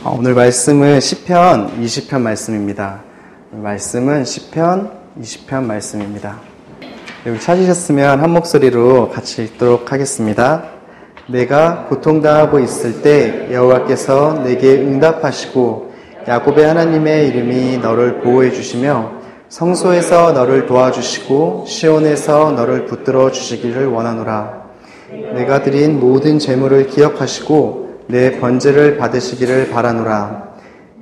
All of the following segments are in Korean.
오늘 말씀은 시편 20편 말씀입니다. 말씀은 시편 20편 말씀입니다. 여기 찾으셨으면 한 목소리로 같이 읽도록 하겠습니다. 내가 고통당하고 있을 때 여호와께서 내게 응답하시고 야곱의 하나님의 이름이 너를 보호해 주시며 성소에서 너를 도와주시고 시온에서 너를 붙들어 주시기를 원하노라. 내가 드린 모든 재물을 기억하시고 내 번제를 받으시기를 바라노라.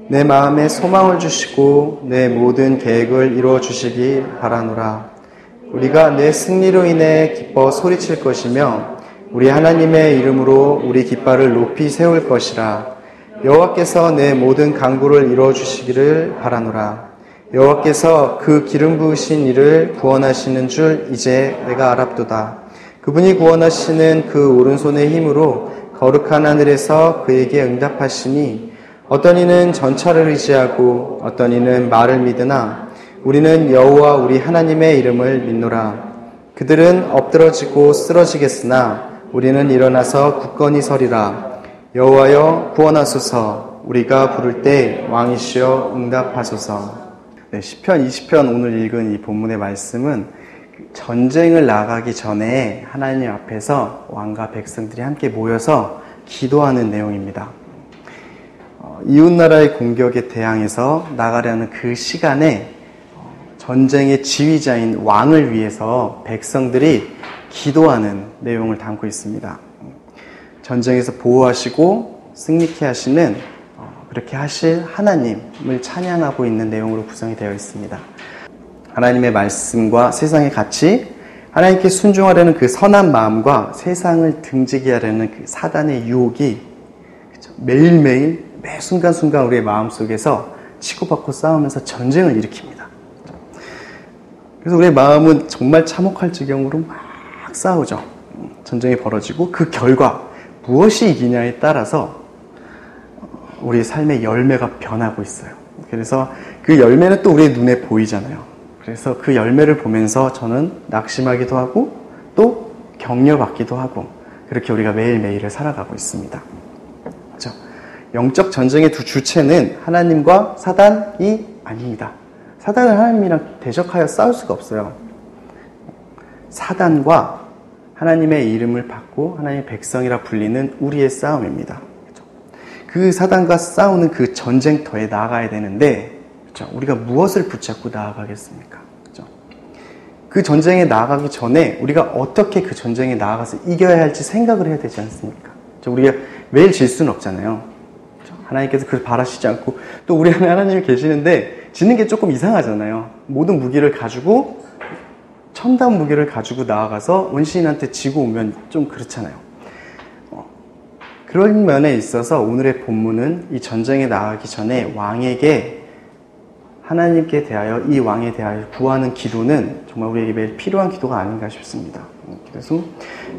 내 마음에 소망을 주시고 내 모든 계획을 이루어 주시기 바라노라. 우리가 내 승리로 인해 기뻐 소리칠 것이며 우리 하나님의 이름으로 우리 깃발을 높이 세울 것이라. 여호와께서 내 모든 간구를 이루어 주시기를 바라노라. 여호와께서 그 기름 부으신 이를 구원하시는 줄 이제 내가 알았도다. 그분이 구원하시는 그 오른손의 힘으로 거룩한 하늘에서 그에게 응답하시니 어떤 이는 전차를 의지하고 어떤 이는 말을 믿으나 우리는 여호와 우리 하나님의 이름을 믿노라. 그들은 엎드러지고 쓰러지겠으나 우리는 일어나서 굳건히 서리라. 여호와여 구원하소서. 우리가 부를 때 왕이시여 응답하소서. 시편 20편 오늘 읽은 이 본문의 말씀은 전쟁을 나가기 전에 하나님 앞에서 왕과 백성들이 함께 모여서 기도하는 내용입니다. 이웃나라의 공격에 대항해서 나가려는 그 시간에 전쟁의 지휘자인 왕을 위해서 백성들이 기도하는 내용을 담고 있습니다. 전쟁에서 보호하시고 승리케 하시는 그렇게 하실 하나님을 찬양하고 있는 내용으로 구성이 되어 있습니다. 하나님의 말씀과 세상의 가치, 하나님께 순종하려는 그 선한 마음과 세상을 등지게 하려는 그 사단의 유혹이 매일매일 매 순간순간 우리의 마음속에서 치고받고 싸우면서 전쟁을 일으킵니다. 그래서 우리의 마음은 정말 참혹할 지경으로 막 싸우죠. 전쟁이 벌어지고 그 결과 무엇이 이기냐에 따라서 우리의 삶의 열매가 변하고 있어요. 그래서 그 열매는 또 우리의 눈에 보이잖아요. 그래서 그 열매를 보면서 저는 낙심하기도 하고 또 격려받기도 하고 그렇게 우리가 매일매일을 살아가고 있습니다. 그렇죠? 영적 전쟁의 두 주체는 하나님과 사단이 아닙니다. 사단은 하나님이랑 대적하여 싸울 수가 없어요. 사단과 하나님의 이름을 받고 하나님의 백성이라 불리는 우리의 싸움입니다. 그렇죠? 그 사단과 싸우는 그 전쟁터에 나아가야 되는데 그렇죠? 우리가 무엇을 붙잡고 나아가겠습니까? 그렇죠? 그 전쟁에 나아가기 전에 우리가 어떻게 그 전쟁에 나아가서 이겨야 할지 생각을 해야 되지 않습니까? 그렇죠? 우리가 매일 질 수는 없잖아요. 그렇죠? 하나님께서 그걸 바라시지 않고 또 우리 안에 하나님이 계시는데 지는 게 조금 이상하잖아요. 모든 무기를 가지고 첨단 무기를 가지고 나아가서 원시인한테 지고 오면 좀 그렇잖아요. 그런 면에 있어서 오늘의 본문은 이 전쟁에 나아가기 전에 왕에게 하나님께 대하여 이 왕에 대하여 구하는 기도는 정말 우리에게 매일 필요한 기도가 아닌가 싶습니다. 그래서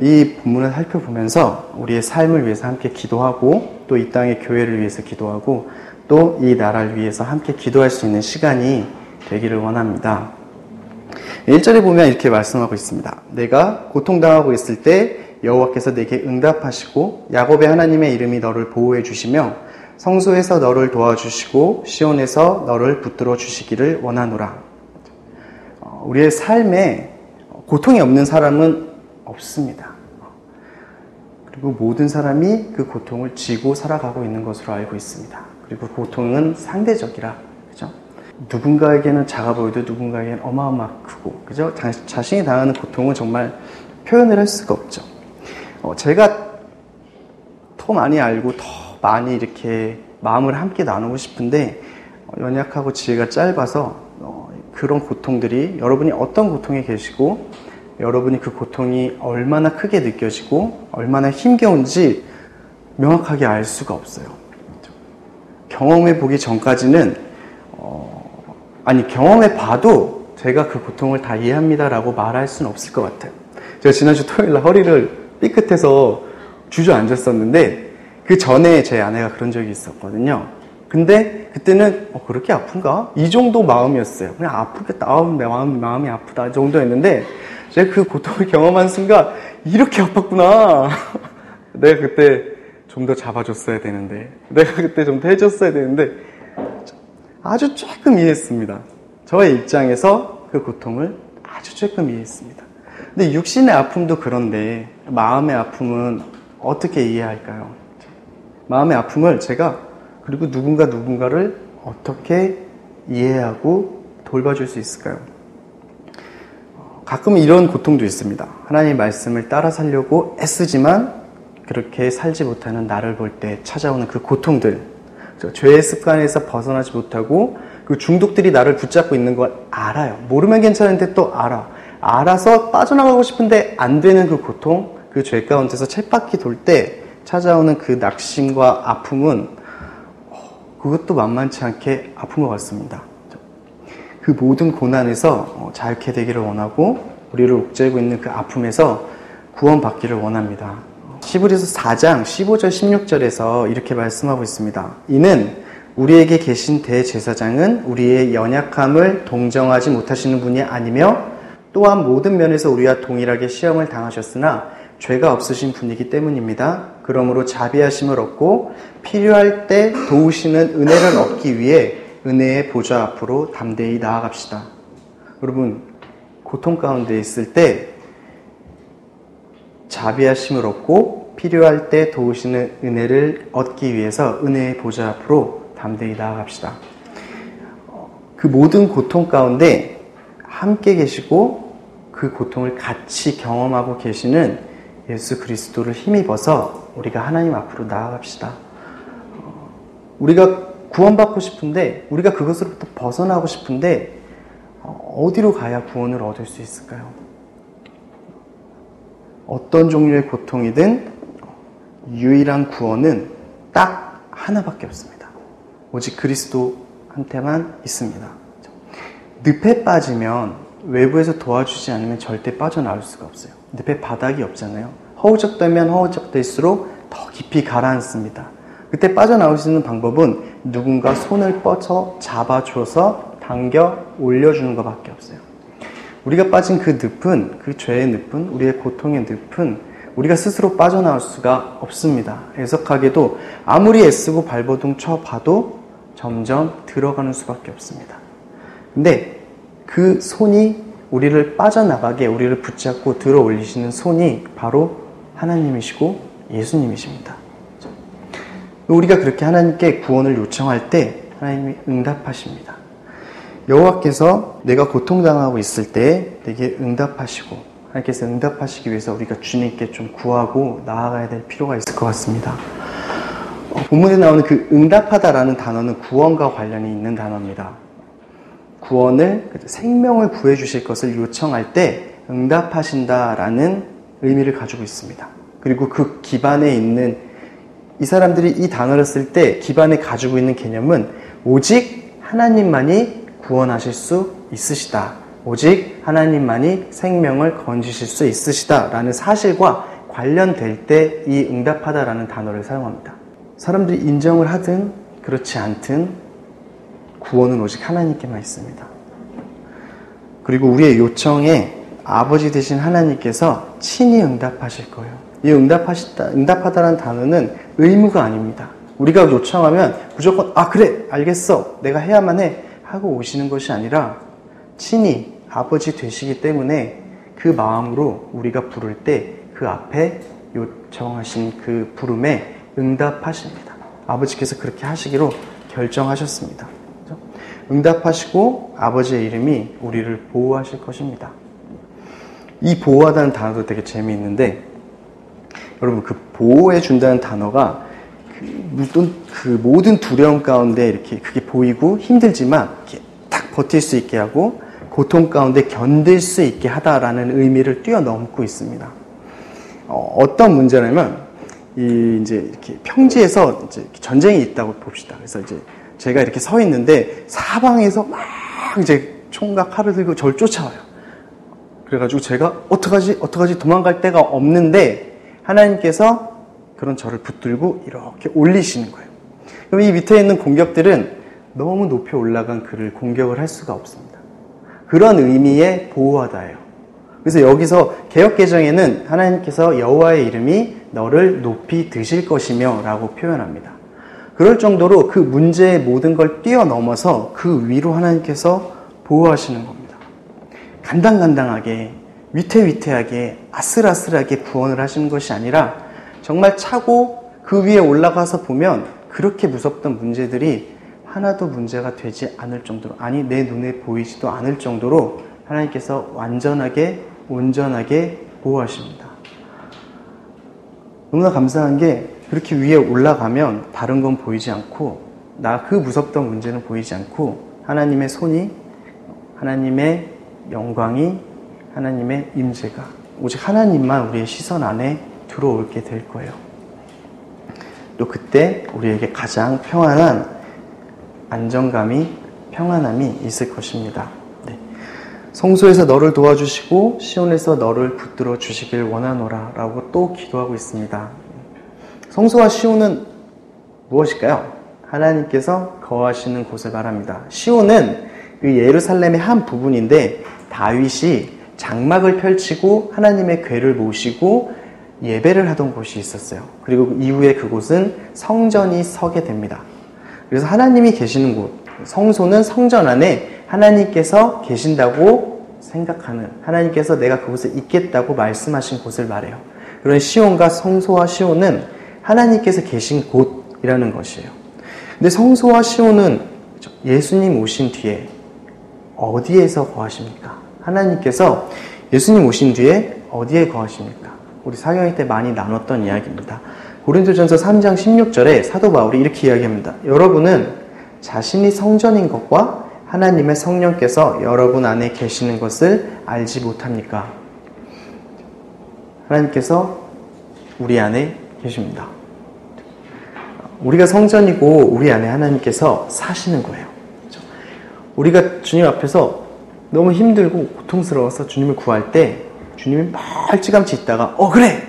이 본문을 살펴보면서 우리의 삶을 위해서 함께 기도하고 또 이 땅의 교회를 위해서 기도하고 또 이 나라를 위해서 함께 기도할 수 있는 시간이 되기를 원합니다. 1절에 보면 이렇게 말씀하고 있습니다. 내가 고통당하고 있을 때 여호와께서 내게 응답하시고 야곱의 하나님의 이름이 너를 보호해 주시며 성소에서 너를 도와주시고 시온에서 너를 붙들어 주시기를 원하노라. 우리의 삶에 고통이 없는 사람은 없습니다. 그리고 모든 사람이 그 고통을 지고 살아가고 있는 것으로 알고 있습니다. 그리고 고통은 상대적이라, 그죠? 누군가에게는 작아 보여도 누군가에게는 어마어마하게 크고, 그죠? 자신이 당하는 고통은 정말 표현을 할 수가 없죠. 제가 더 많이 알고 더 많이 이렇게 마음을 함께 나누고 싶은데 연약하고 지혜가 짧아서 그런 고통들이 여러분이 어떤 고통에 계시고 여러분이 그 고통이 얼마나 크게 느껴지고 얼마나 힘겨운지 명확하게 알 수가 없어요. 경험해 보기 전까지는 경험해 봐도 제가 그 고통을 다 이해합니다라고 말할 수는 없을 것 같아요. 제가 지난주 토요일날 허리를 삐끗해서 주저앉았었는데 그 전에 제 아내가 그런 적이 있었거든요. 근데 그때는 그렇게 아픈가? 이 정도 마음이었어요. 그냥 아프겠다. 마음이 아프다. 이 정도였는데 제가 그 고통을 경험한 순간 이렇게 아팠구나. 내가 그때 좀 더 잡아줬어야 되는데, 내가 그때 좀 더 해줬어야 되는데, 아주 조금 이해했습니다. 저의 입장에서 그 고통을 아주 조금 이해했습니다. 근데 육신의 아픔도 그런데 마음의 아픔은 어떻게 이해할까요? 마음의 아픔을 제가 그리고 누군가를 어떻게 이해하고 돌봐줄 수 있을까요? 가끔 이런 고통도 있습니다. 하나님의 말씀을 따라 살려고 애쓰지만 그렇게 살지 못하는 나를 볼 때 찾아오는 그 고통들, 죄의 습관에서 벗어나지 못하고 그 중독들이 나를 붙잡고 있는 걸 알아요. 모르면 괜찮은데 또 알아서 빠져나가고 싶은데 안 되는 그 고통, 그 죄 가운데서 쳇바퀴 돌 때 찾아오는 그 낙심과 아픔은 그것도 만만치 않게 아픈 것 같습니다. 그 모든 고난에서 자유케 되기를 원하고 우리를 옥죄고 있는 그 아픔에서 구원받기를 원합니다. 히브리서 4장 15절 16절에서 이렇게 말씀하고 있습니다. 이는 우리에게 계신 대제사장은 우리의 연약함을 동정하지 못하시는 분이 아니며 또한 모든 면에서 우리와 동일하게 시험을 당하셨으나 죄가 없으신 분이기 때문입니다. 그러므로 자비하심을 얻고 필요할 때 도우시는 은혜를 얻기 위해 은혜의 보좌 앞으로 담대히 나아갑시다. 여러분, 고통 가운데 있을 때 자비하심을 얻고 필요할 때 도우시는 은혜를 얻기 위해서 은혜의 보좌 앞으로 담대히 나아갑시다. 그 모든 고통 가운데 함께 계시고 그 고통을 같이 경험하고 계시는 예수 그리스도를 힘입어서 우리가 하나님 앞으로 나아갑시다. 우리가 구원받고 싶은데, 우리가 그것으로부터 벗어나고 싶은데 어디로 가야 구원을 얻을 수 있을까요? 어떤 종류의 고통이든 유일한 구원은 딱 하나밖에 없습니다. 오직 그리스도한테만 있습니다. 늪에 빠지면 외부에서 도와주지 않으면 절대 빠져나올 수가 없어요. 늪에 바닥이 없잖아요. 허우적대면 허우적대일수록 더 깊이 가라앉습니다. 그때 빠져나올 수 있는 방법은 누군가 손을 뻗쳐 잡아줘서 당겨 올려주는 것밖에 없어요. 우리가 빠진 그 늪은, 그 죄의 늪은, 우리의 고통의 늪은 우리가 스스로 빠져나올 수가 없습니다. 애석하게도 아무리 애쓰고 발버둥 쳐봐도 점점 들어가는 수밖에 없습니다. 근데 그 손이 우리를 빠져나가게, 우리를 붙잡고 들어 올리시는 손이 바로 하나님이시고 예수님이십니다. 우리가 그렇게 하나님께 구원을 요청할 때 하나님이 응답하십니다. 여호와께서 내가 고통당하고 있을 때 내게 응답하시고, 하나님께서 응답하시기 위해서 우리가 주님께 좀 구하고 나아가야 될 필요가 있을 것 같습니다. 본문에 나오는 그 응답하다라는 단어는 구원과 관련이 있는 단어입니다. 구원을, 생명을 구해주실 것을 요청할 때 응답하신다라는 의미를 가지고 있습니다. 그리고 그 기반에 있는, 이 사람들이 이 단어를 쓸 때 기반에 가지고 있는 개념은 오직 하나님만이 구원하실 수 있으시다. 오직 하나님만이 생명을 건지실 수 있으시다 라는 사실과 관련될 때 이 응답하다라는 단어를 사용합니다. 사람들이 인정을 하든 그렇지 않든 구원은 오직 하나님께만 있습니다. 그리고 우리의 요청에 아버지 되신 하나님께서 친히 응답하실 거예요. 이 응답하다라는 단어는 의무가 아닙니다. 우리가 요청하면 무조건 그래 알겠어 내가 해야만 해 하고 오시는 것이 아니라 친히 아버지 되시기 때문에 그 마음으로 우리가 부를 때 그 앞에 요청하신 그 부름에 응답하십니다. 아버지께서 그렇게 하시기로 결정하셨습니다. 그렇죠? 응답하시고 아버지의 이름이 우리를 보호하실 것입니다. 이 보호하다는 단어도 되게 재미있는데, 여러분 그 보호해 준다는 단어가 그 모든 두려움 가운데 이렇게 그게 보이고 힘들지만 이렇게 딱 버틸 수 있게 하고 고통 가운데 견딜 수 있게 하다라는 의미를 뛰어넘고 있습니다. 어떤 문제냐면 이제 이렇게 평지에서 이제 전쟁이 있다고 봅시다. 그래서 이제 제가 이렇게 서 있는데 사방에서 막 이제 총과 칼을 들고 저를 쫓아와요. 그래가지고 제가 어떡하지 도망갈 데가 없는데 하나님께서 그런 저를 붙들고 이렇게 올리시는 거예요. 그럼 이 밑에 있는 공격들은 너무 높이 올라간 그를 공격을 할 수가 없습니다. 그런 의미의 보호하다예요. 그래서 여기서 개역개정에는 하나님께서 여호와의 이름이 너를 높이 드실 것이며 라고 표현합니다. 그럴 정도로 그 문제의 모든 걸 뛰어넘어서 그 위로 하나님께서 보호하시는 겁니다. 간당간당하게 위태위태하게 아슬아슬하게 구원을 하시는 것이 아니라 정말 차고 그 위에 올라가서 보면 그렇게 무섭던 문제들이 하나도 문제가 되지 않을 정도로, 아니 내 눈에 보이지도 않을 정도로 하나님께서 완전하게 온전하게 보호하십니다. 너무나 감사한 게 그렇게 위에 올라가면 다른 건 보이지 않고 나 그 무섭던 문제는 보이지 않고 하나님의 손이, 하나님의 영광이, 하나님의 임재가 오직 하나님만 우리의 시선 안에 들어오게 될 거예요. 또 그때 우리에게 가장 평안한 안정감이, 평안함이 있을 것입니다. 네. 성소에서 너를 도와주시고 시온에서 너를 붙들어 주시길 원하노라 라고 또 기도하고 있습니다. 성소와 시온은 무엇일까요? 하나님께서 거하시는 곳을 말합니다. 시온은 그 예루살렘의 한 부분인데 다윗이 장막을 펼치고 하나님의 궤를 모시고 예배를 하던 곳이 있었어요. 그리고 이후에 그곳은 성전이 서게 됩니다. 그래서 하나님이 계시는 곳, 성소는 성전 안에 하나님께서 계신다고 생각하는, 하나님께서 내가 그곳에 있겠다고 말씀하신 곳을 말해요. 그런 시온과 성소와 시온은 하나님께서 계신 곳이라는 것이에요. 근데 성소와 시온은 예수님 오신 뒤에 어디에서 거하십니까? 하나님께서 예수님 오신 뒤에 어디에 거하십니까? 우리 사경회 때 많이 나눴던 이야기입니다. 고린도전서 3장 16절에 사도 바울이 이렇게 이야기합니다. 여러분은 자신이 성전인 것과 하나님의 성령께서 여러분 안에 계시는 것을 알지 못합니까? 하나님께서 우리 안에 계십니다. 우리가 성전이고 우리 안에 하나님께서 사시는 거예요. 우리가 주님 앞에서 너무 힘들고 고통스러워서 주님을 구할 때 주님이 멀찌감치 있다가 그래!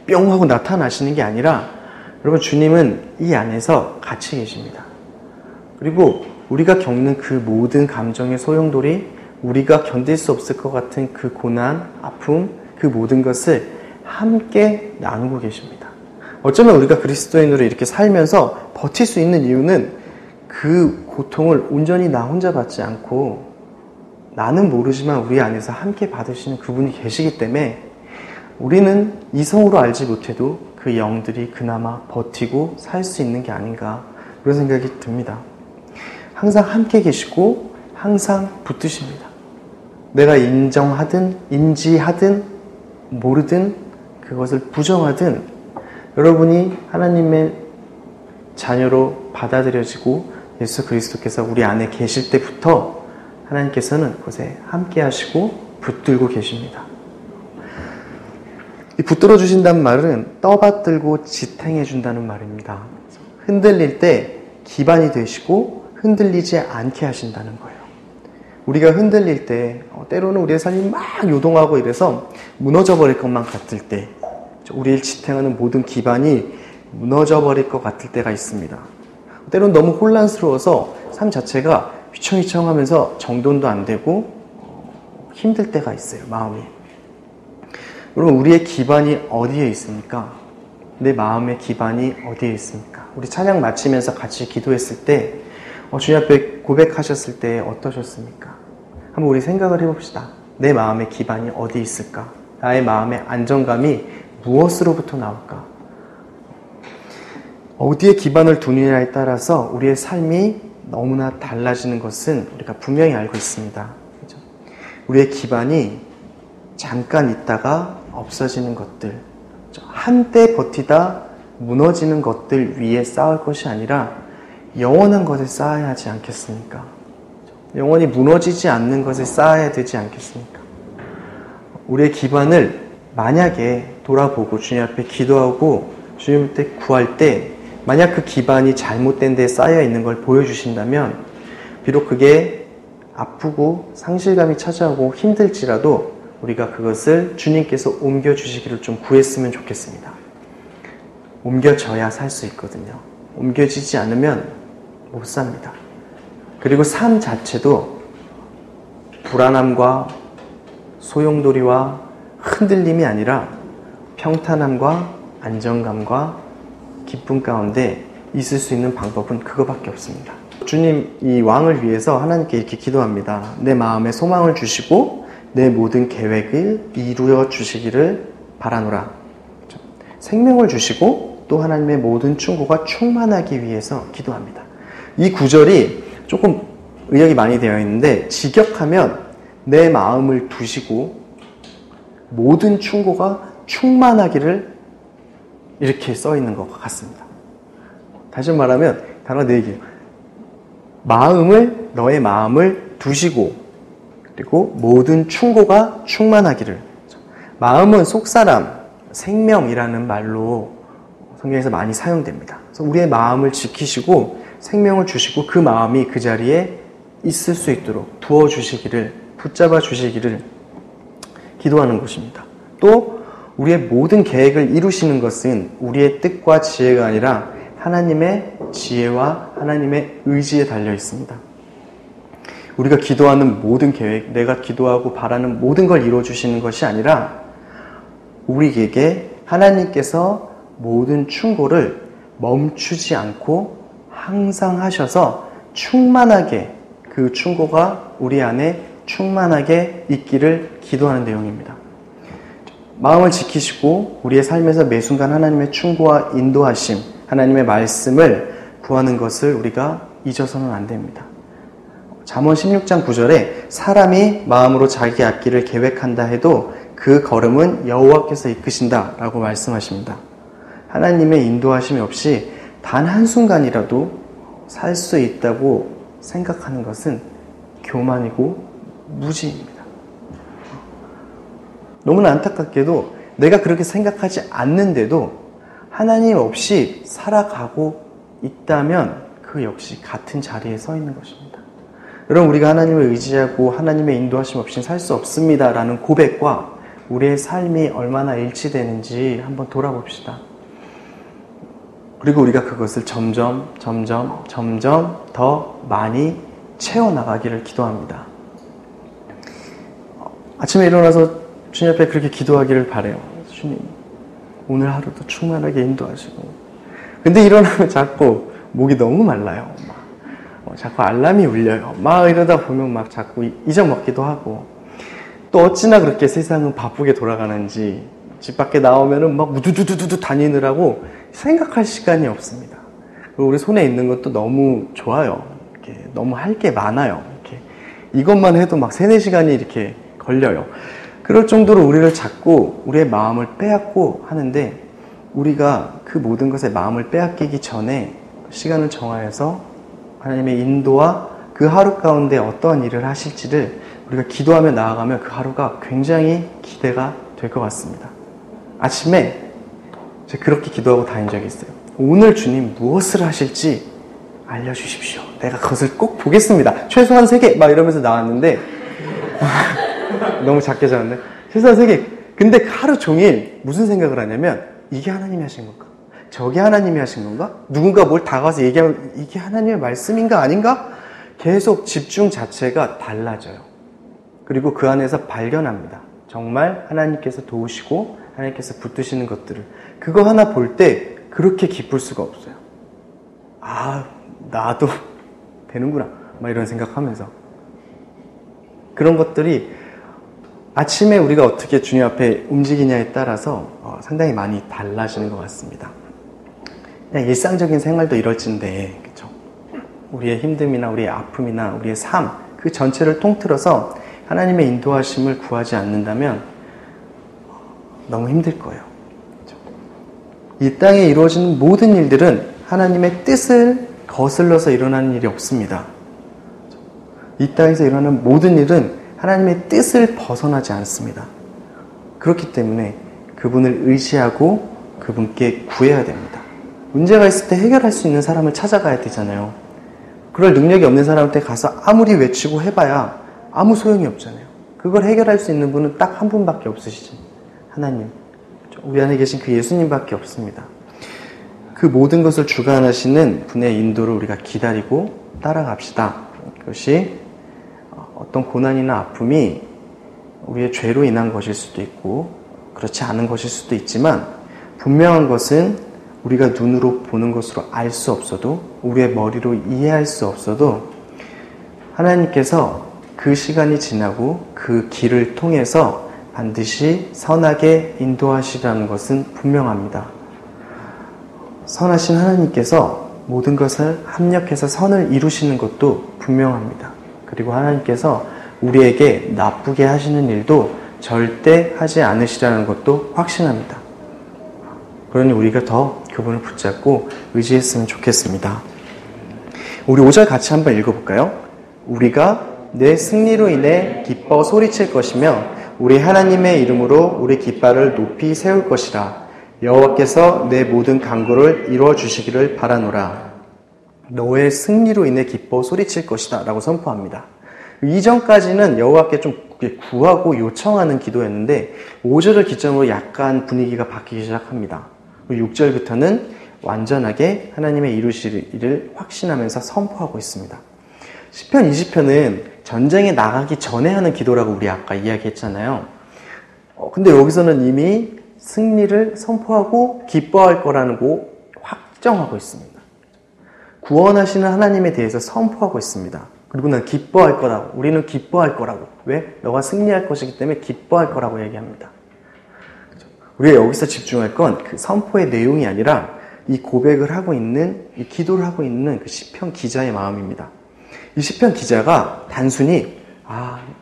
뿅 하고 나타나시는 게 아니라 여러분 주님은 이 안에서 같이 계십니다. 그리고 우리가 겪는 그 모든 감정의 소용돌이, 우리가 견딜 수 없을 것 같은 그 고난, 아픔, 그 모든 것을 함께 나누고 계십니다. 어쩌면 우리가 그리스도인으로 이렇게 살면서 버틸 수 있는 이유는 그 고통을 온전히 나 혼자 받지 않고 나는 모르지만 우리 안에서 함께 받으시는 그분이 계시기 때문에 우리는 이성으로 알지 못해도 그 영들이 그나마 버티고 살 수 있는 게 아닌가 그런 생각이 듭니다. 항상 함께 계시고 항상 붙드십니다. 내가 인정하든 인지하든 모르든 그것을 부정하든 여러분이 하나님의 자녀로 받아들여지고 예수 그리스도께서 우리 안에 계실 때부터 하나님께서는 그것에 함께 하시고 붙들고 계십니다. 이 붙들어 주신다는 말은 떠받들고 지탱해 준다는 말입니다. 흔들릴 때 기반이 되시고 흔들리지 않게 하신다는 거예요. 우리가 흔들릴 때 때로는 우리의 삶이 막 요동하고 이래서 무너져 버릴 것만 같을 때 우리를 지탱하는 모든 기반이 무너져 버릴 것 같을 때가 있습니다. 때로는 너무 혼란스러워서 삶 자체가 휘청휘청하면서 정돈도 안 되고 힘들 때가 있어요. 마음이. 여러분 우리의 기반이 어디에 있습니까? 내 마음의 기반이 어디에 있습니까? 우리 찬양 마치면서 같이 기도했을 때 주님 앞에 고백하셨을 때 어떠셨습니까? 한번 우리 생각을 해봅시다. 내 마음의 기반이 어디에 있을까? 나의 마음의 안정감이 무엇으로부터 나올까? 어디에 기반을 두느냐에 따라서 우리의 삶이 너무나 달라지는 것은 우리가 분명히 알고 있습니다. 그렇죠? 우리의 기반이 잠깐 있다가 없어지는 것들, 한때 버티다 무너지는 것들 위에 쌓을 것이 아니라 영원한 것에 쌓아야 하지 않겠습니까? 영원히 무너지지 않는 것에 쌓아야 되지 않겠습니까? 우리의 기반을 만약에 돌아보고 주님 앞에 기도하고 주님 앞에 구할 때 만약 그 기반이 잘못된 데에 쌓여 있는 걸 보여주신다면 비록 그게 아프고 상실감이 찾아오고 힘들지라도 우리가 그것을 주님께서 옮겨주시기를 좀 구했으면 좋겠습니다. 옮겨져야 살 수 있거든요. 옮겨지지 않으면 못 삽니다. 그리고 삶 자체도 불안함과 소용돌이와 흔들림이 아니라 평탄함과 안정감과 기쁨 가운데 있을 수 있는 방법은 그거밖에 없습니다. 주님, 이 왕을 위해서 하나님께 이렇게 기도합니다. 내 마음에 소망을 주시고 내 모든 계획을 이루어 주시기를 바라노라. 생명을 주시고 또 하나님의 모든 충고가 충만하기 위해서 기도합니다. 이 구절이 조금 의역이 많이 되어 있는데 직역하면 내 마음을 두시고 모든 충고가 충만하기를 이렇게 써 있는 것 같습니다. 다시 말하면 단어가 네 개예요. 너의 마음을 두시고 그리고 모든 충고가 충만하기를. 마음은 속사람, 생명이라는 말로 성경에서 많이 사용됩니다. 그래서 우리의 마음을 지키시고 생명을 주시고 그 마음이 그 자리에 있을 수 있도록 두어주시기를, 붙잡아 주시기를 기도하는 것입니다. 또 우리의 모든 계획을 이루시는 것은 우리의 뜻과 지혜가 아니라 하나님의 지혜와 하나님의 의지에 달려 있습니다. 우리가 기도하는 모든 계획, 내가 기도하고 바라는 모든 걸 이루어주시는 것이 아니라 우리에게 하나님께서 모든 충고를 멈추지 않고 항상 하셔서 충만하게 그 충고가 우리 안에 충만하게 있기를 기도하는 내용입니다. 마음을 지키시고 우리의 삶에서 매 순간 하나님의 충고와 인도하심, 하나님의 말씀을 구하는 것을 우리가 잊어서는 안 됩니다. 잠언 16장 9절에 사람이 마음으로 자기 앞길을 계획한다 해도 그 걸음은 여호와께서 이끄신다 라고 말씀하십니다. 하나님의 인도하심이 없이 단 한순간이라도 살 수 있다고 생각하는 것은 교만이고 무지입니다. 너무나 안타깝게도 내가 그렇게 생각하지 않는데도 하나님 없이 살아가고 있다면 그 역시 같은 자리에 서 있는 것입니다. 여러분, 우리가 하나님을 의지하고 하나님의 인도하심 없이는 살 수 없습니다 라는 고백과 우리의 삶이 얼마나 일치되는지 한번 돌아봅시다. 그리고 우리가 그것을 점점 더 많이 채워나가기를 기도합니다. 아침에 일어나서 주님 앞에 그렇게 기도하기를 바라요. 주님, 오늘 하루도 충만하게 인도하시고. 근데 일어나면 자꾸 목이 너무 말라요. 자꾸 알람이 울려요. 막 이러다 보면 막 자꾸 잊어먹기도 하고. 또 어찌나 그렇게 세상은 바쁘게 돌아가는지 집 밖에 나오면은 막 우두두두두 다니느라고 생각할 시간이 없습니다. 그리고 우리 손에 있는 것도 너무 좋아요. 이렇게 너무 할 게 많아요. 이렇게 이것만 해도 막 3-4시간이 이렇게 걸려요. 그럴 정도로 우리를 자꾸 우리의 마음을 빼앗고 하는데 우리가 그 모든 것에 마음을 빼앗기기 전에 시간을 정하여서 하나님의 인도와 그 하루 가운데 어떠한 일을 하실지를 우리가 기도하며 나아가면 그 하루가 굉장히 기대가 될 것 같습니다. 아침에 제가 그렇게 기도하고 다닌 적이 있어요. 오늘 주님 무엇을 하실지 알려주십시오. 내가 그것을 꼭 보겠습니다. 최소한 3개 막 이러면서 나왔는데 너무 작게 잡았네. 최소한 3개. 근데 하루 종일 무슨 생각을 하냐면 이게 하나님이 하신 건가? 저게 하나님이 하신 건가? 누군가 뭘 다가와서 얘기하면 이게 하나님의 말씀인가 아닌가? 계속 집중 자체가 달라져요. 그리고 그 안에서 발견합니다. 정말 하나님께서 도우시고 하나님께서 붙드시는 것들을. 그거 하나 볼 때 그렇게 기쁠 수가 없어요. 아, 나도 되는구나. 막 이런 생각하면서. 그런 것들이 아침에 우리가 어떻게 주님 앞에 움직이냐에 따라서 상당히 많이 달라지는 것 같습니다. 그냥 일상적인 생활도 이럴진데, 그쵸? 우리의 힘듦이나 우리의 아픔이나 우리의 삶, 그 전체를 통틀어서 하나님의 인도하심을 구하지 않는다면 너무 힘들 거예요. 그쵸? 이 땅에 이루어지는 모든 일들은 하나님의 뜻을 거슬러서 일어나는 일이 없습니다. 이 땅에서 일어나는 모든 일은 하나님의 뜻을 벗어나지 않습니다. 그렇기 때문에 그분을 의지하고 그분께 구해야 됩니다. 문제가 있을 때 해결할 수 있는 사람을 찾아가야 되잖아요. 그럴 능력이 없는 사람한테 가서 아무리 외치고 해봐야 아무 소용이 없잖아요. 그걸 해결할 수 있는 분은 딱 한 분밖에 없으시죠. 하나님. 우리 안에 계신 그 예수님밖에 없습니다. 그 모든 것을 주관하시는 분의 인도를 우리가 기다리고 따라갑시다. 그것이 어떤 고난이나 아픔이 우리의 죄로 인한 것일 수도 있고 그렇지 않은 것일 수도 있지만 분명한 것은 우리가 눈으로 보는 것으로 알 수 없어도 우리의 머리로 이해할 수 없어도 하나님께서 그 시간이 지나고 그 길을 통해서 반드시 선하게 인도하시라는 것은 분명합니다. 선하신 하나님께서 모든 것을 합력해서 선을 이루시는 것도 분명합니다. 그리고 하나님께서 우리에게 나쁘게 하시는 일도 절대 하지 않으시라는 것도 확신합니다. 그러니 우리가 더 그분을 붙잡고 의지했으면 좋겠습니다. 우리 5절 같이 한번 읽어볼까요? 우리가 내 승리로 인해 기뻐 소리칠 것이며 우리 하나님의 이름으로 우리 깃발을 높이 세울 것이라. 여호와께서 내 모든 간구를 이루어 주시기를 바라노라. 너의 승리로 인해 기뻐 소리칠 것이다 라고 선포합니다. 이전까지는 여호와께 좀 구하고 요청하는 기도였는데 5절을 기점으로 약간 분위기가 바뀌기 시작합니다. 6절부터는 완전하게 하나님의 이루실 일을 확신하면서 선포하고 있습니다. 시편 20편은 전쟁에 나가기 전에 하는 기도라고 우리 아까 이야기했잖아요. 근데 여기서는 이미 승리를 선포하고 기뻐할 거라는 거 확정하고 있습니다. 구원하시는 하나님에 대해서 선포하고 있습니다. 그리고 난 기뻐할 거라고, 우리는 기뻐할 거라고. 왜? 너가 승리할 것이기 때문에 기뻐할 거라고 얘기합니다. 우리가 여기서 집중할 건 그 선포의 내용이 아니라 이 고백을 하고 있는, 이 기도를 하고 있는 그 시편 기자의 마음입니다. 이 시편 기자가 단순히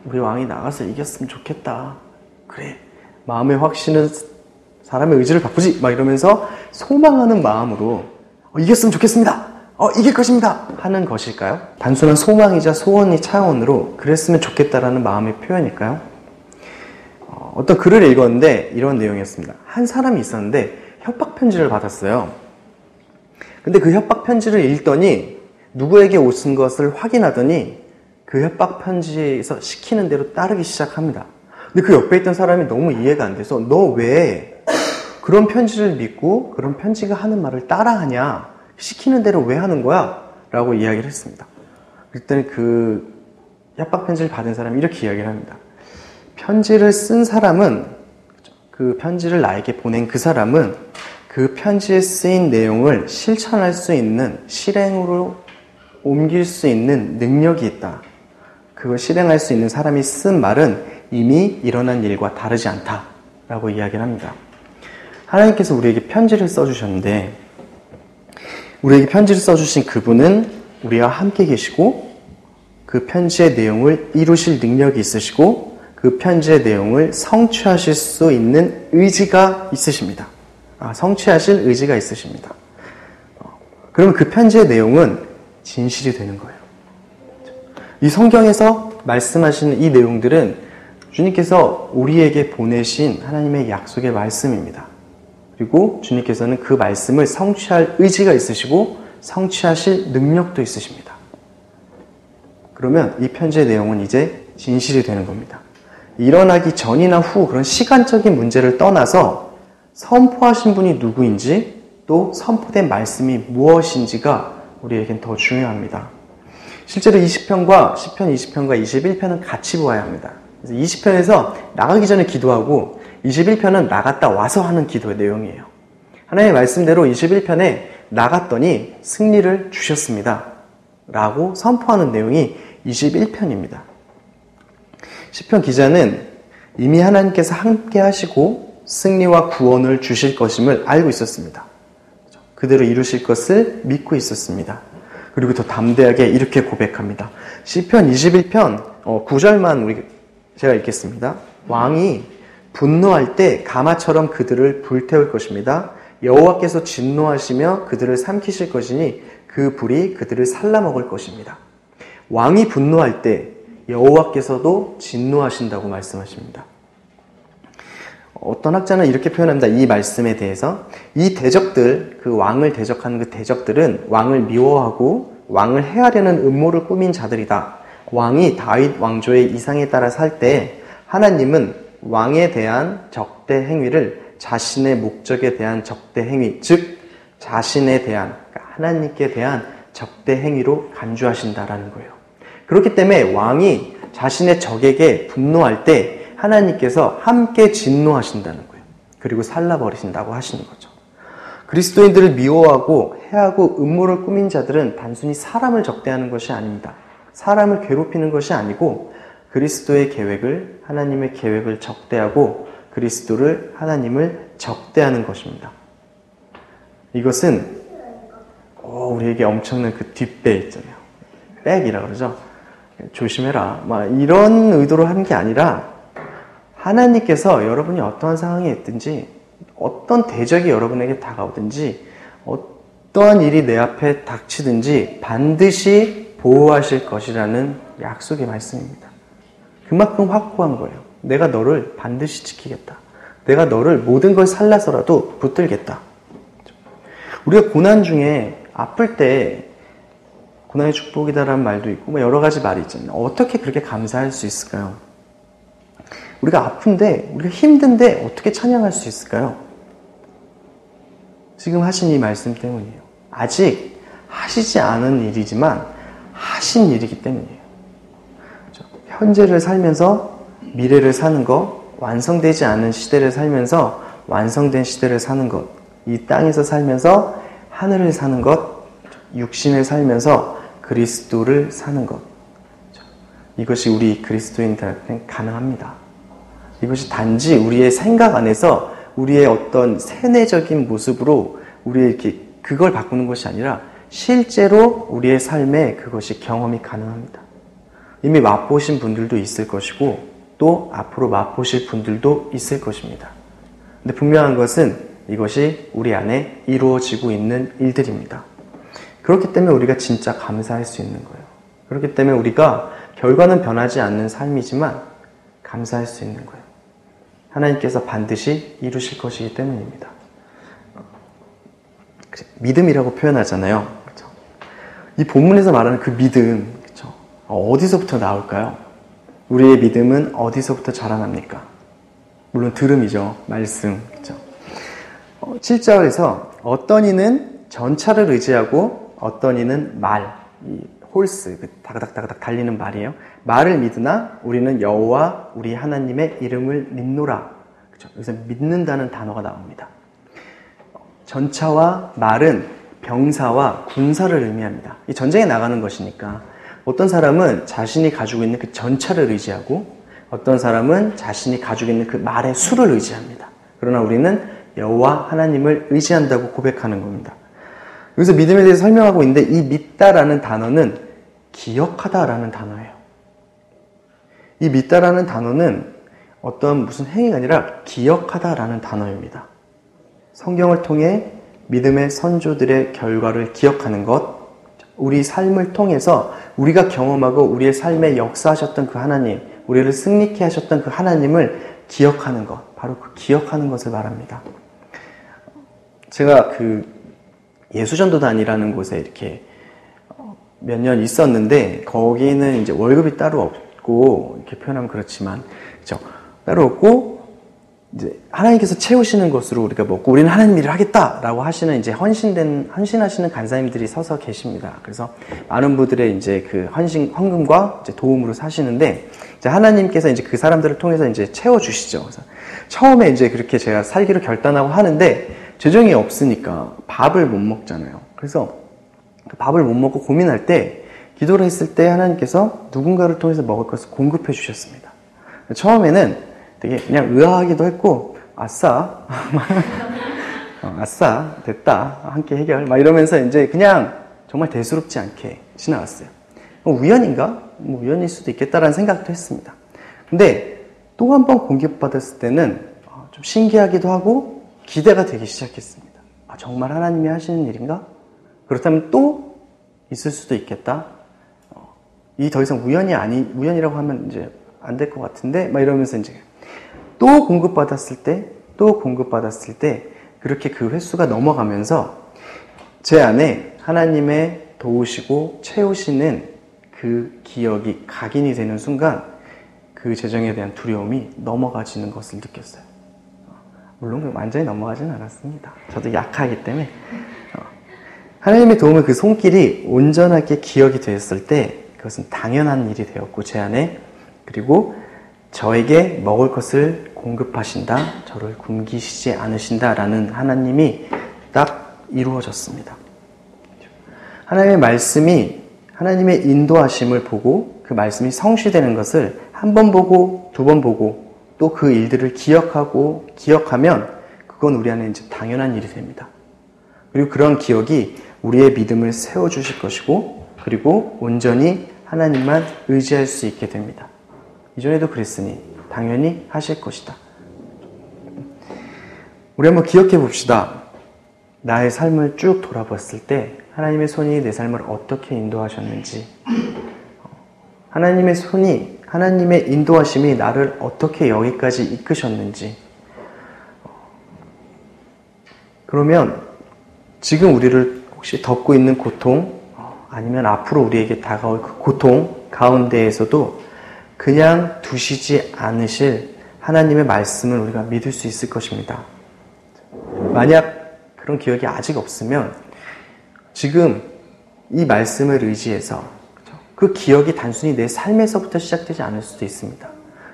우리 왕이 나가서 이겼으면 좋겠다. 그래, 마음의 확신은 사람의 의지를 바꾸지 막 이러면서 소망하는 마음으로 이겼으면 좋겠습니다. 이길 것입니다. 하는 것일까요? 단순한 소망이자 소원의 차원으로 그랬으면 좋겠다라는 마음의 표현일까요? 어떤 글을 읽었는데 이런 내용이었습니다. 한 사람이 있었는데 협박 편지를 받았어요. 근데 그 협박 편지를 읽더니 누구에게 오신 것을 확인하더니 그 협박 편지에서 시키는 대로 따르기 시작합니다. 근데 그 옆에 있던 사람이 너무 이해가 안 돼서 너 왜 그런 편지를 믿고 그런 편지가 하는 말을 따라하냐? 시키는 대로 왜 하는 거야? 라고 이야기를 했습니다. 그랬더니 그 협박 편지를 받은 사람이 이렇게 이야기를 합니다. 편지를 쓴 사람은, 그 편지를 나에게 보낸 그 사람은 그 편지에 쓰인 내용을 실천할 수 있는, 실행으로 옮길 수 있는 능력이 있다. 그걸 실행할 수 있는 사람이 쓴 말은 이미 일어난 일과 다르지 않다. 라고 이야기를 합니다. 하나님께서 우리에게 편지를 써주셨는데 우리에게 편지를 써주신 그분은 우리와 함께 계시고 그 편지의 내용을 이루실 능력이 있으시고 그 편지의 내용을 성취하실 수 있는 의지가 있으십니다. 성취하실 의지가 있으십니다. 그러면 그 편지의 내용은 진실이 되는 거예요. 이 성경에서 말씀하시는 이 내용들은 주님께서 우리에게 보내신 하나님의 약속의 말씀입니다. 그리고 주님께서는 그 말씀을 성취할 의지가 있으시고 성취하실 능력도 있으십니다. 그러면 이 편지의 내용은 이제 진실이 되는 겁니다. 일어나기 전이나 후 그런 시간적인 문제를 떠나서 선포하신 분이 누구인지 또 선포된 말씀이 무엇인지가 우리에겐 더 중요합니다. 실제로 이 시편과 시편 20편과 21편은 같이 보아야 합니다. 그래서 20편에서 나가기 전에 기도하고 21편은 나갔다 와서 하는 기도의 내용이에요. 하나님의 말씀대로 21편에 나갔더니 승리를 주셨습니다. 라고 선포하는 내용이 21편입니다. 시편 기자는 이미 하나님께서 함께 하시고 승리와 구원을 주실 것임을 알고 있었습니다. 그대로 이루실 것을 믿고 있었습니다. 그리고 더 담대하게 이렇게 고백합니다. 시편 21편 9절만 제가 읽겠습니다. 왕이 분노할 때 가마처럼 그들을 불태울 것입니다. 여호와께서 진노하시며 그들을 삼키실 것이니 그 불이 그들을 살라먹을 것입니다. 왕이 분노할 때 여호와께서도 진노하신다고 말씀하십니다. 어떤 학자는 이렇게 표현합니다. 이 말씀에 대해서 이 대적들, 그 왕을 대적하는 그 대적들은 왕을 미워하고 왕을 해하려는 음모를 꾸민 자들이다. 왕이 다윗 왕조의 이상에 따라 살 때 하나님은 왕에 대한 적대 행위를 자신의 목적에 대한 적대 행위, 즉 자신에 대한, 그러니까 하나님께 대한 적대 행위로 간주하신다라는 거예요. 그렇기 때문에 왕이 자신의 적에게 분노할 때 하나님께서 함께 진노하신다는 거예요. 그리고 살라버리신다고 하시는 거죠. 그리스도인들을 미워하고 해하고 음모를 꾸민 자들은 단순히 사람을 적대하는 것이 아닙니다. 사람을 괴롭히는 것이 아니고 그리스도의 계획을, 하나님의 계획을 적대하고 그리스도를, 하나님을 적대하는 것입니다. 이것은 우리에게 엄청난 그 뒷배 있잖아요. 백이라 그러죠. 조심해라. 막 이런 의도로 하는 게 아니라 하나님께서 여러분이 어떠한 상황에 있든지 어떤 대적이 여러분에게 다가오든지 어떠한 일이 내 앞에 닥치든지 반드시 보호하실 것이라는 약속의 말씀입니다. 그만큼 확고한 거예요. 내가 너를 반드시 지키겠다. 내가 너를 모든 걸 살라서라도 붙들겠다. 우리가 고난 중에 아플 때 고난의 축복이다라는 말도 있고 여러 가지 말이 있잖아요. 어떻게 그렇게 감사할 수 있을까요? 우리가 아픈데, 우리가 힘든데 어떻게 찬양할 수 있을까요? 지금 하신 이 말씀 때문이에요. 아직 하시지 않은 일이지만 하신 일이기 때문이에요. 현재를 살면서 미래를 사는 것, 완성되지 않은 시대를 살면서 완성된 시대를 사는 것, 이 땅에서 살면서 하늘을 사는 것, 육신을 살면서 그리스도를 사는 것. 이것이 우리 그리스도인들한테는 가능합니다. 이것이 단지 우리의 생각 안에서 우리의 어떤 세뇌적인 모습으로 우리의 이렇게 그걸 바꾸는 것이 아니라 실제로 우리의 삶에 그것이 경험이 가능합니다. 이미 맛보신 분들도 있을 것이고 또 앞으로 맛보실 분들도 있을 것입니다. 근데 분명한 것은 이것이 우리 안에 이루어지고 있는 일들입니다. 그렇기 때문에 우리가 진짜 감사할 수 있는 거예요. 그렇기 때문에 우리가 결과는 변하지 않는 삶이지만 감사할 수 있는 거예요. 하나님께서 반드시 이루실 것이기 때문입니다. 믿음이라고 표현하잖아요. 그렇죠? 이 본문에서 말하는 그 믿음, 그렇죠? 어디서부터 나올까요? 우리의 믿음은 어디서부터 자라납니까? 물론 들음이죠. 말씀. 그렇죠? 7절에서 어떤 이는 전차를 의지하고 어떤 이는 말, 이 홀스, 그 다그닥다그닥 달리는 말이에요. 말을 믿으나 우리는 여호와 우리 하나님의 이름을 믿노라. 그렇죠? 여기서 믿는다는 단어가 나옵니다. 전차와 말은 병사와 군사를 의미합니다. 이 전쟁에 나가는 것이니까 어떤 사람은 자신이 가지고 있는 그 전차를 의지하고 어떤 사람은 자신이 가지고 있는 그 말의 수를 의지합니다. 그러나 우리는 여호와 하나님을 의지한다고 고백하는 겁니다. 여기서 믿음에 대해서 설명하고 있는데 이 믿다라는 단어는 기억하다라는 단어예요. 이 믿다라는 단어는 어떤 무슨 행위가 아니라 기억하다라는 단어입니다. 성경을 통해 믿음의 선조들의 결과를 기억하는 것, 우리 삶을 통해서 우리가 경험하고 우리의 삶에 역사하셨던 그 하나님, 우리를 승리케 하셨던 그 하나님을 기억하는 것, 바로 그 기억하는 것을 말합니다. 제가 그 예수전도단이라는 곳에 이렇게 몇 년 있었는데 거기는 이제 월급이 따로 없고 이렇게 표현하면 그렇지만 그렇죠? 따로 없고 이제 하나님께서 채우시는 것으로 우리가 먹고 우리는 하나님 일을 하겠다라고 하시는 이제 헌신하시는 간사님들이 서서 계십니다. 그래서 많은 분들의 이제 그 헌금과 이제 도움으로 사시는데 이제 하나님께서 이제 그 사람들을 통해서 이제 채워주시죠. 그래서 처음에 이제 그렇게 제가 살기로 결단하고 하는데 재정이 없으니까 밥을 못 먹잖아요. 그래서 밥을 못 먹고 고민할 때 기도를 했을 때 하나님께서 누군가를 통해서 먹을 것을 공급해 주셨습니다. 처음에는 되게 그냥 의아하기도 했고 아싸 아싸 됐다 함께 해결 막 이러면서 이제 그냥 정말 대수롭지 않게 지나갔어요. 우연인가? 뭐 우연일 수도 있겠다라는 생각도 했습니다. 근데 또 한 번 공격받았을 때는 좀 신기하기도 하고 기대가 되기 시작했습니다. 정말 하나님이 하시는 일인가? 그렇다면 또 있을 수도 있겠다. 이 더 이상 우연이라고 하면 이제 안 될 것 같은데, 막 이러면서 이제 또 공급받았을 때, 그렇게 그 횟수가 넘어가면서 제 안에 하나님의 도우시고 채우시는 그 기억이 각인이 되는 순간 그 재정에 대한 두려움이 넘어가지는 것을 느꼈어요. 물론 완전히 넘어가지는 않았습니다. 저도 약하기 때문에. 하나님의 도움의 그 손길이 온전하게 기억이 되었을 때 그것은 당연한 일이 되었고 제 안에, 그리고 저에게 먹을 것을 공급하신다, 저를 굶기시지 않으신다라는 하나님이 딱 이루어졌습니다. 하나님의 말씀이 하나님의 인도하심을 보고 그 말씀이 성취되는 것을 한 번 보고 두 번 보고 또 그 일들을 기억하면 그건 우리 안에 이제 당연한 일이 됩니다. 그리고 그런 기억이 우리의 믿음을 세워주실 것이고 그리고 온전히 하나님만 의지할 수 있게 됩니다. 이전에도 그랬으니 당연히 하실 것이다. 우리 한번 기억해 봅시다. 나의 삶을 쭉 돌아봤을 때 하나님의 손이 내 삶을 어떻게 인도하셨는지, 하나님의 손이, 하나님의 인도하심이 나를 어떻게 여기까지 이끄셨는지, 그러면 지금 우리를 혹시 덮고 있는 고통, 아니면 앞으로 우리에게 다가올 그 고통 가운데에서도 그냥 두시지 않으실 하나님의 말씀을 우리가 믿을 수 있을 것입니다. 만약 그런 기억이 아직 없으면 지금 이 말씀을 의지해서 그 기억이 단순히 내 삶에서부터 시작되지 않을 수도 있습니다.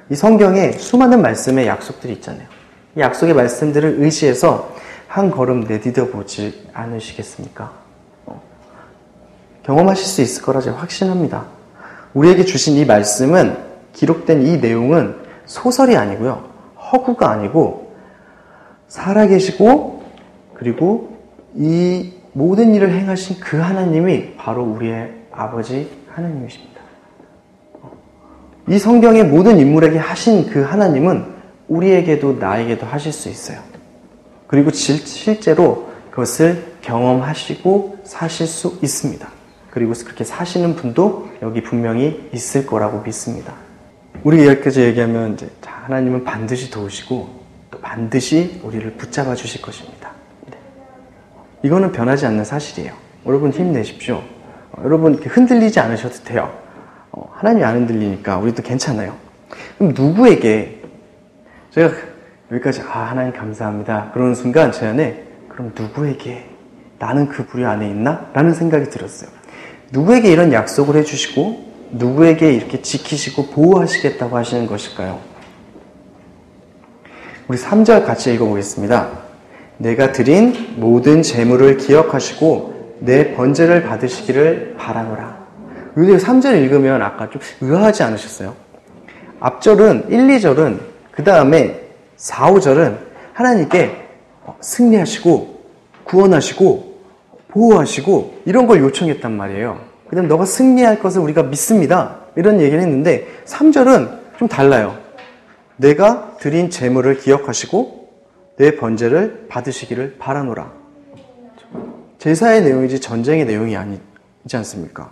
이 성경에 수많은 말씀의 약속들이 있잖아요. 이 약속의 말씀들을 의지해서 한 걸음 내디뎌 보지 않으시겠습니까? 경험하실 수 있을 거라 제가 확신합니다. 우리에게 주신 이 말씀은, 기록된 이 내용은 소설이 아니고요, 허구가 아니고 살아계시고 그리고 이 모든 일을 행하신 그 하나님이 바로 우리의 아버지 하나님이십니다. 이 성경의 모든 인물에게 하신 그 하나님은 우리에게도 나에게도 하실 수 있어요. 그리고 실제로 그것을 경험하시고 사실 수 있습니다. 그리고 그렇게 사시는 분도 여기 분명히 있을 거라고 믿습니다. 우리가 여기까지 얘기하면 이제 하나님은 반드시 도우시고 또 반드시 우리를 붙잡아 주실 것입니다. 네. 이거는 변하지 않는 사실이에요. 여러분 힘내십시오. 여러분 이렇게 흔들리지 않으셔도 돼요. 하나님이 안 흔들리니까 우리도 괜찮아요. 그럼 누구에게, 제가 여기까지 하나님 감사합니다 그러는 순간 제 안에 그럼 누구에게 나는 그 부류 안에 있나? 라는 생각이 들었어요. 누구에게 이런 약속을 해주시고 누구에게 이렇게 지키시고 보호하시겠다고 하시는 것일까요? 우리 3절 같이 읽어보겠습니다. 내가 드린 모든 재물을 기억하시고 내 번제를 받으시기를 바라노라. 여기 3절 읽으면 아까 좀 의아하지 않으셨어요? 앞절은 1, 2절은 그 다음에 4, 5절은 하나님께 승리하시고 구원하시고 보호하시고 이런 걸 요청했단 말이에요. 그 다음에 너가 승리할 것을 우리가 믿습니다 이런 얘기를 했는데 3절은 좀 달라요. 내가 드린 재물을 기억하시고 내 번제를 받으시기를 바라노라. 제사의 내용이지 전쟁의 내용이 아니지 않습니까?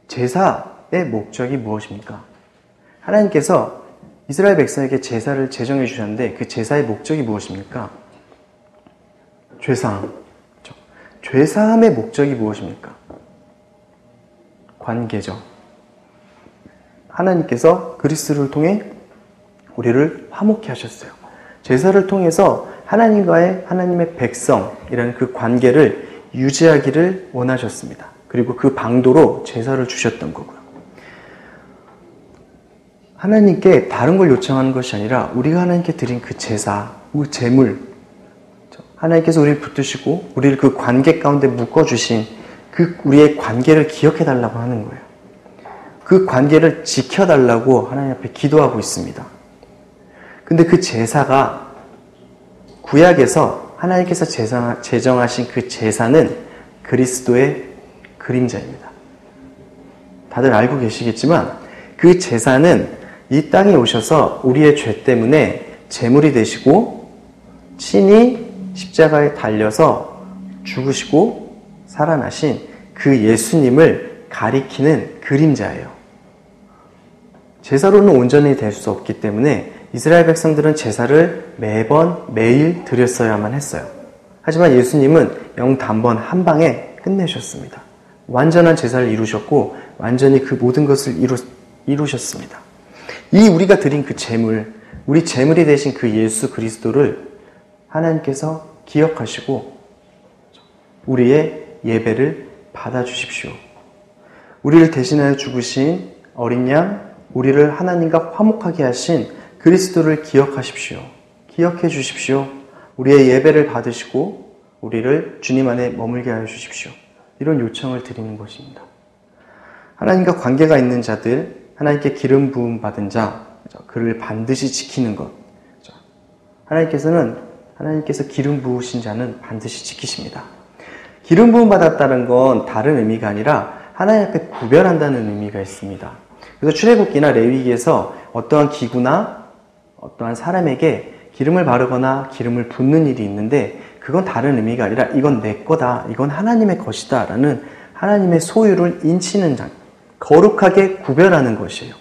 제사의 목적이 무엇입니까? 하나님께서 이스라엘 백성에게 제사를 제정해 주셨는데 그 제사의 목적이 무엇입니까? 죄사함. 죄사함의 목적이 무엇입니까? 관계죠. 하나님께서 그리스도를 통해 우리를 화목케 하셨어요. 제사를 통해서 하나님의 백성이라는 그 관계를 유지하기를 원하셨습니다. 그리고 그 방도로 제사를 주셨던 거고요. 하나님께 다른 걸 요청하는 것이 아니라 우리가 하나님께 드린 그 제사, 그 제물, 하나님께서 우리를 붙드시고 우리를 그 관계 가운데 묶어주신 그 우리의 관계를 기억해달라고 하는 거예요. 그 관계를 지켜달라고 하나님 앞에 기도하고 있습니다. 근데 그 제사가 구약에서 하나님께서 제정하신 그 제사는 그리스도의 그림자입니다. 다들 알고 계시겠지만 그 제사는 이 땅에 오셔서 우리의 죄 때문에 제물이 되시고 친히 십자가에 달려서 죽으시고 살아나신 그 예수님을 가리키는 그림자예요. 제사로는 온전히 될 수 없기 때문에 이스라엘 백성들은 제사를 매일 드렸어야만 했어요. 하지만 예수님은 단번 한 방에 끝내셨습니다. 완전한 제사를 이루셨고 완전히 그 모든 것을 이루셨습니다. 이 우리가 드린 그 제물, 우리 제물이 되신 그 예수 그리스도를 하나님께서 기억하시고 우리의 예배를 받아주십시오. 우리를 대신하여 죽으신 어린 양 우리를 하나님과 화목하게 하신 그리스도를 기억하십시오. 기억해 주십시오. 우리의 예배를 받으시고 우리를 주님 안에 머물게 하여 주십시오. 이런 요청을 드리는 것입니다. 하나님과 관계가 있는 자들, 하나님께 기름 부음 받은 자, 그를 반드시 지키는 것. 하나님께서 기름 부으신 자는 반드시 지키십니다. 기름 부음 받았다는 건 다른 의미가 아니라 하나님 앞에 구별한다는 의미가 있습니다. 그래서 출애굽기나 레위기에서 어떠한 기구나 어떠한 사람에게 기름을 바르거나 기름을 붓는 일이 있는데 그건 다른 의미가 아니라 이건 내 거다, 이건 하나님의 것이다 라는 하나님의 소유를 인치는 장, 거룩하게 구별하는 것이에요.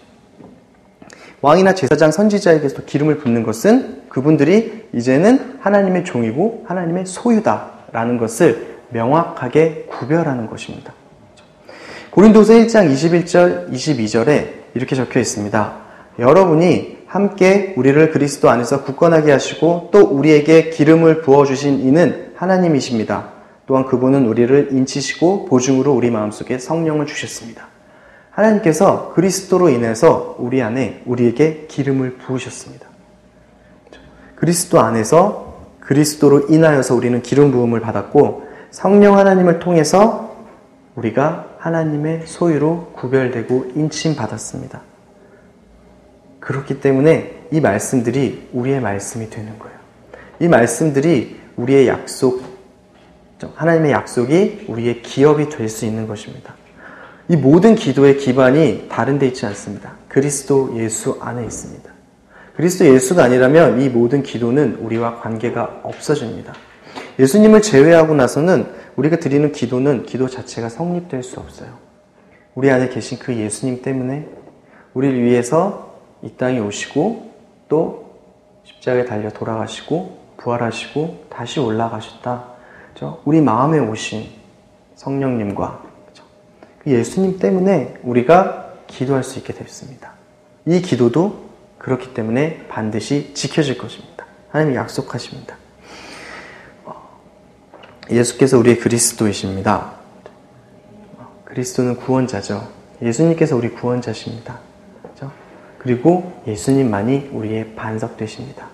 왕이나 제사장, 선지자에게서 기름을 붓는 것은 그분들이 이제는 하나님의 종이고 하나님의 소유다라는 것을 명확하게 구별하는 것입니다. 고린도서 1장 21절, 22절에 이렇게 적혀 있습니다. 여러분이 함께 우리를 그리스도 안에서 굳건하게 하시고 또 우리에게 기름을 부어주신 이는 하나님이십니다. 또한 그분은 우리를 인치시고 보증으로 우리 마음속에 성령을 주셨습니다. 하나님께서 그리스도로 인해서 우리 안에 우리에게 기름을 부으셨습니다. 그리스도 안에서 그리스도로 인하여서 우리는 기름 부음을 받았고 성령 하나님을 통해서 우리가 하나님의 소유로 구별되고 인침받았습니다. 그렇기 때문에 이 말씀들이 우리의 말씀이 되는 거예요. 이 말씀들이 우리의 약속, 하나님의 약속이 우리의 기업이 될 수 있는 것입니다. 이 모든 기도의 기반이 다른 데 있지 않습니다. 그리스도 예수 안에 있습니다. 그리스도 예수가 아니라면 이 모든 기도는 우리와 관계가 없어집니다. 예수님을 제외하고 나서는 우리가 드리는 기도는 기도 자체가 성립될 수 없어요. 우리 안에 계신 그 예수님 때문에 우리를 위해서 이 땅에 오시고 또 십자가에 달려 돌아가시고 부활하시고 다시 올라가셨다. 우리 마음에 오신 성령님과 그 예수님 때문에 우리가 기도할 수 있게 됐습니다. 이 기도도 그렇기 때문에 반드시 지켜질 것입니다. 하나님이 약속하십니다. 예수께서 우리의 그리스도이십니다. 그리스도는 구원자죠. 예수님께서 우리 구원자십니다. 그렇죠? 그리고 예수님만이 우리의 반석 되십니다.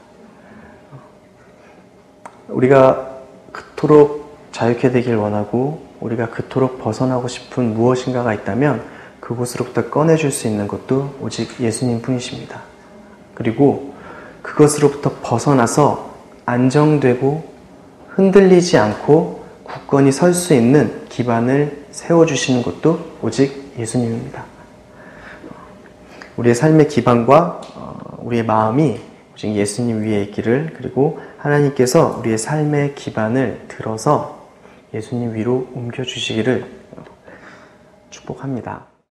우리가 그토록 자유케 되길 원하고 우리가 그토록 벗어나고 싶은 무엇인가가 있다면 그곳으로부터 꺼내줄 수 있는 것도 오직 예수님 뿐이십니다. 그리고 그것으로부터 벗어나서 안정되고 흔들리지 않고 굳건히 설 수 있는 기반을 세워주시는 것도 오직 예수님입니다. 우리의 삶의 기반과 우리의 마음이 오직 예수님 위에 있기를, 그리고 하나님께서 우리의 삶의 기반을 들어서 예수님 위로 옮겨주시기를 축복합니다.